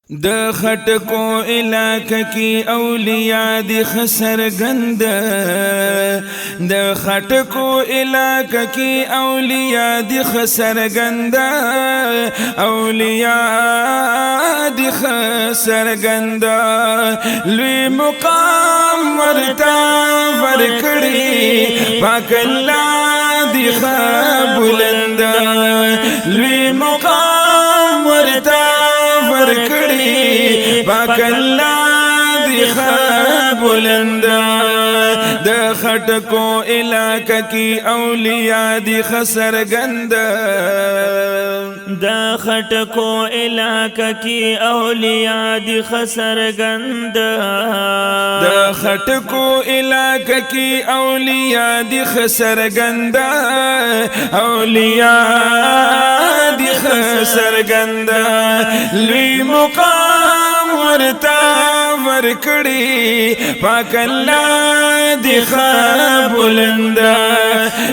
د خټکو علاقه کی اولیاء دی خسر گند د خټکو علاقه کی اولیاء دی خسر گند اولیاء دی خسر گند لوی مقام ورتا ورکڑی پاک اللہ دی بلند لوی مقام ورتا ورکڑی پاک اللہ دی بلند د خټکو علاقه کی اولیاء دی خسر گند د خټکو علاقه کی اولیاء دی خسر گند د خټکو علاقه کی اولیاء دی خسر گند اولیاء دی خسر گند لوی مقام ورتا ورکڑی پاک اللہ دی بلند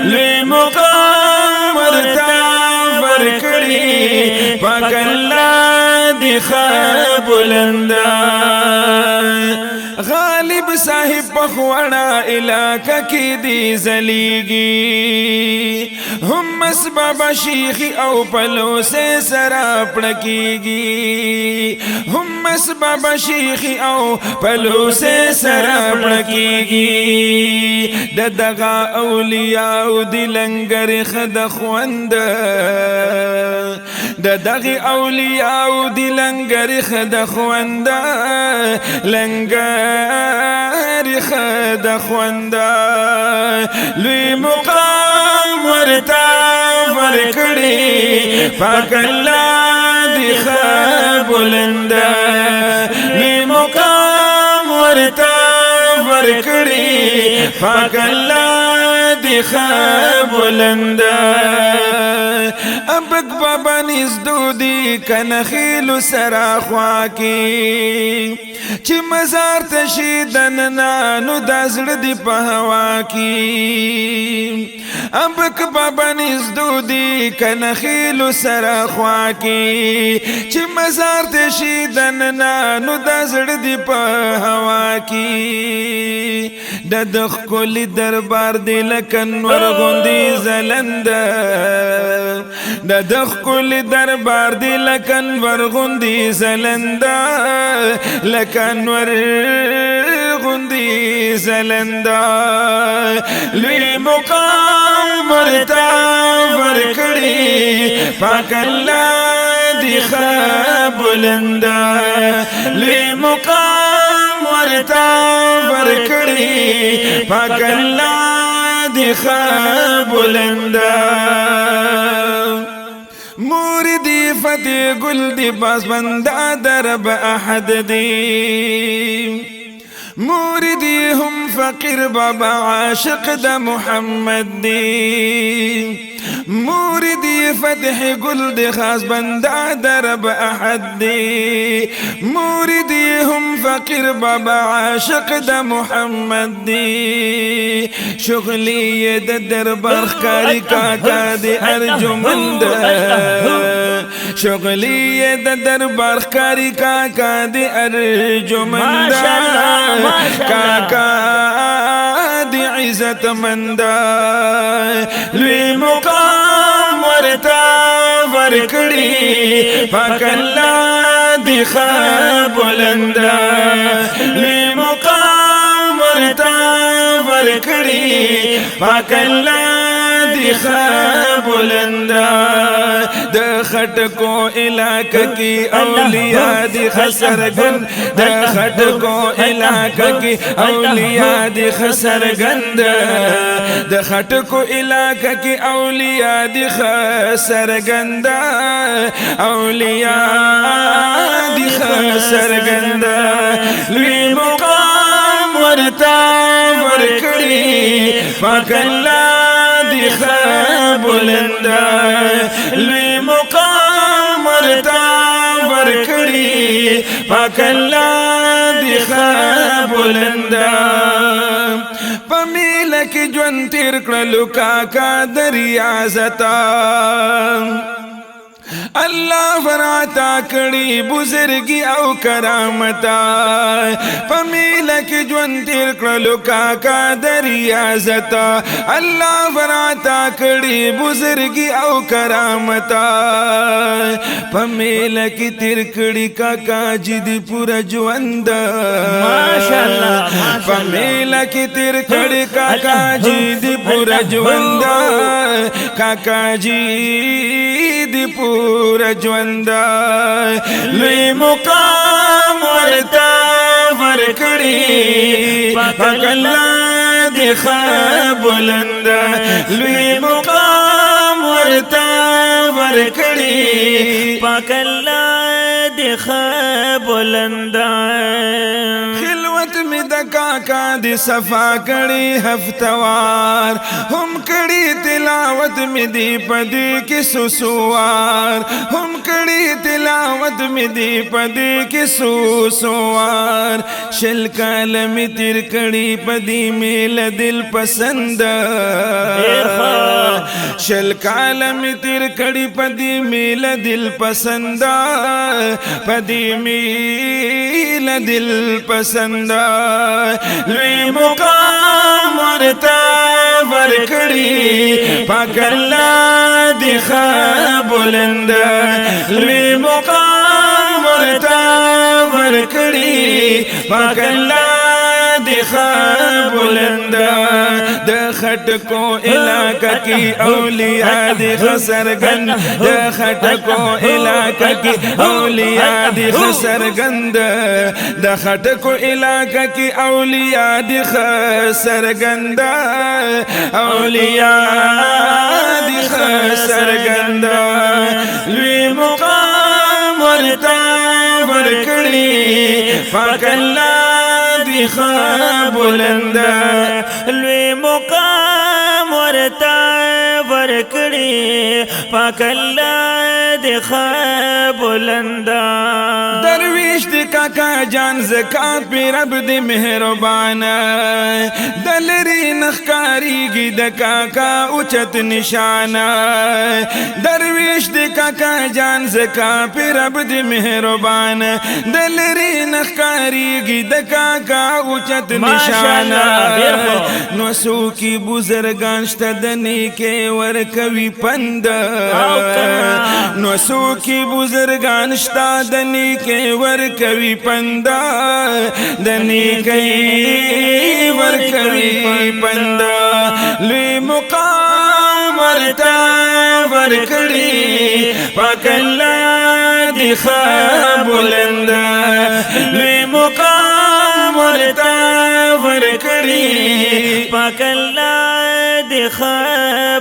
لوی مقام ورتا ورکڑی پاک اللہ دی بلند غالب صاحب پخوانا علاقہ کی دی زلیگی ہم اسباب شیخی او پلو سے سرا پڑکیگی ہم اسباب شیخی او پلو سے سرا پڑکیگی ددغا اولیاء دی لنگر خد خوند ددغی اولیاء دی لنگر خد خوند لنگر خد خوند لوی مقام ورتا ورکڑی پاک اللہ دی بلند لوی مقام ورتا ورکڑی پاک اللہ دی بلند ابک بابا نزدو دی کنخیل سرا خواکی چی مزار تشیدن نانو دازل دی پہوا کی ابک بابا نزدو دی کنخیل سرا خواکی چی مزار تشیدن نانو دازل دی پہوا کی ددخ کلی دربار دی لکن ورغندی زلند ددخ کلی دربار دی لکن ورغندی زلند لکن ورغندی زلند لوی مقام ورتا ورکڑی پاک اللہ دی بلند لوی مقام ورتا ورکڑی پاک اللہ دی بلند موردی فتح گل دی باز بندہ درب احد دی موردی ہم فقیر بابا عاشق دا محمد دی موردی فتح گل دی خاص بندہ درب احد دی موردی ہم فقیر بابا عاشق دا محمد دی شغلی دا دربار خکاری کاکا دی ارجمند شغلی دا دربار خکاری کاکا دی ارجمند کاکا دی عزت مند لوی مقام ورتا ورکڑی پاک اللہ دی بلند لوی مقام ورتا ورکڑی پاک اللہ دی بلند د خټکو علاقه کی اولیاء دی خسر گند د خټکو علاقه کی اولیاء دی خسر گند د خټکو علاقه کی اولیاء دی خسر گند اولیاء دی خسر گند لوی مقام ورتا ورکڑی پاک اللہ دی بلند لوی مقام ورتا ورکڑی پاک اللہ دی بلند پمیلہ کی جون تیر کرلو کاکا دریازتا الله ورعتا کړي بزرګي او کرامتا پمیله کې ژوند تیر کړلو کاکا د ریاضت الله ورعتا کړي بزرګي او کرامتا پمیله کې تیر کړي کاکا جی دی پورا ژوند ماشاءالله پمیله کې تیر کړي کاکا جی دی پورا ژوند کاکا جی دی پورا ژوند لوی مقام ورتا ورکړي پاک الله دی بلند لوی مقام ورتا ورکړي پاک الله دی بلند خلوت می د کاکا دی صفا کړي هفتوار هم کړي تلاوت می دی پدې کې سوسوار هم کړي تلاوت می دی پدې کې سوسوار شل کال می تیر کړي پدې میل دل پسند شل کال می تیر کړي پدې میل دل پسند پدې میل دل پسند لوی مقام ورتا ورکړي پاک الله دی بلند لوی مقام ورتا ورکړي پاک الله دی بلند د خټکو علاقہ کی اولیاء دی خسرګند د خټکو علاقہ کی اولیاء دی خسرګند د خټکو علاقہ کی اولیاء دی خسرګند اولیاء دی خسرګند لوی مقام ورتا ورکړي پاک الله دی بلند لوی مقام ورتا ورکړي پاک الله دی بلند درویش دی کاکا جان زکات پی رب دی مهربان دلری نخکاریگی د کاکا اوچت نشان درویش دی کاکا جان زکات پی رب دی مهربان دلری نخکاریگی د کاکا اوچت نشان نو سو کی بزرگان شته د نیکه ورکوي پند نو سو کی بزرگان شته د نیکه ورکوي پند د نیکه ورکوي پند لوی مقام ورتا ورکړي پاک الله دی بلند لوی مقام ورتا ورکړي پاک الله دی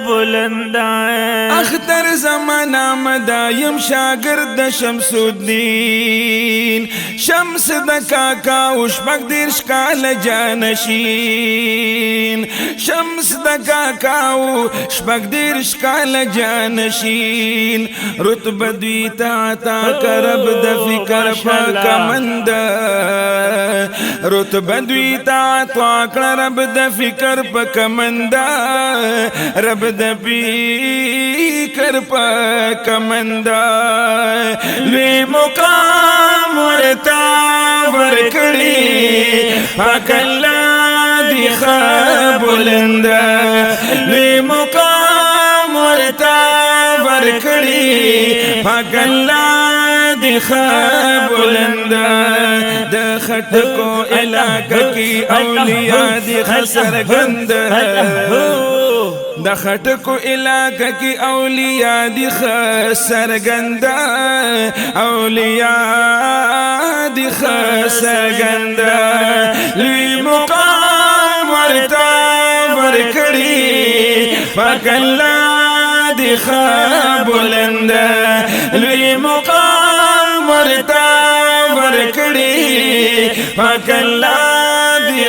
بلند اختر زمانہ مدایم شاگرد شمس الدین شمس د کاکا وشبک دیرش کال جانشین شمس د کاکا وشبک دیرش کال جانشین رتبه دوی تا کرب د فکر پاکمند رتبه دوی تا کرب د فکر پاکمند رب د فکر پاکمند لوی مقام ورتا ورکړي پاک الله دی بلند لوی مقام ورتا ورکړي پاک الله دی بلند د خټکو علاقہ کی اولیاء دی خسرګند د خټکو علاقہ کی اولیاء دی خسرګند اولیاء دی خسرګند لوی مقام ورتا ورکړي پاک الله دی بلند لوی مقام ورتا ورکړي پاک الله دی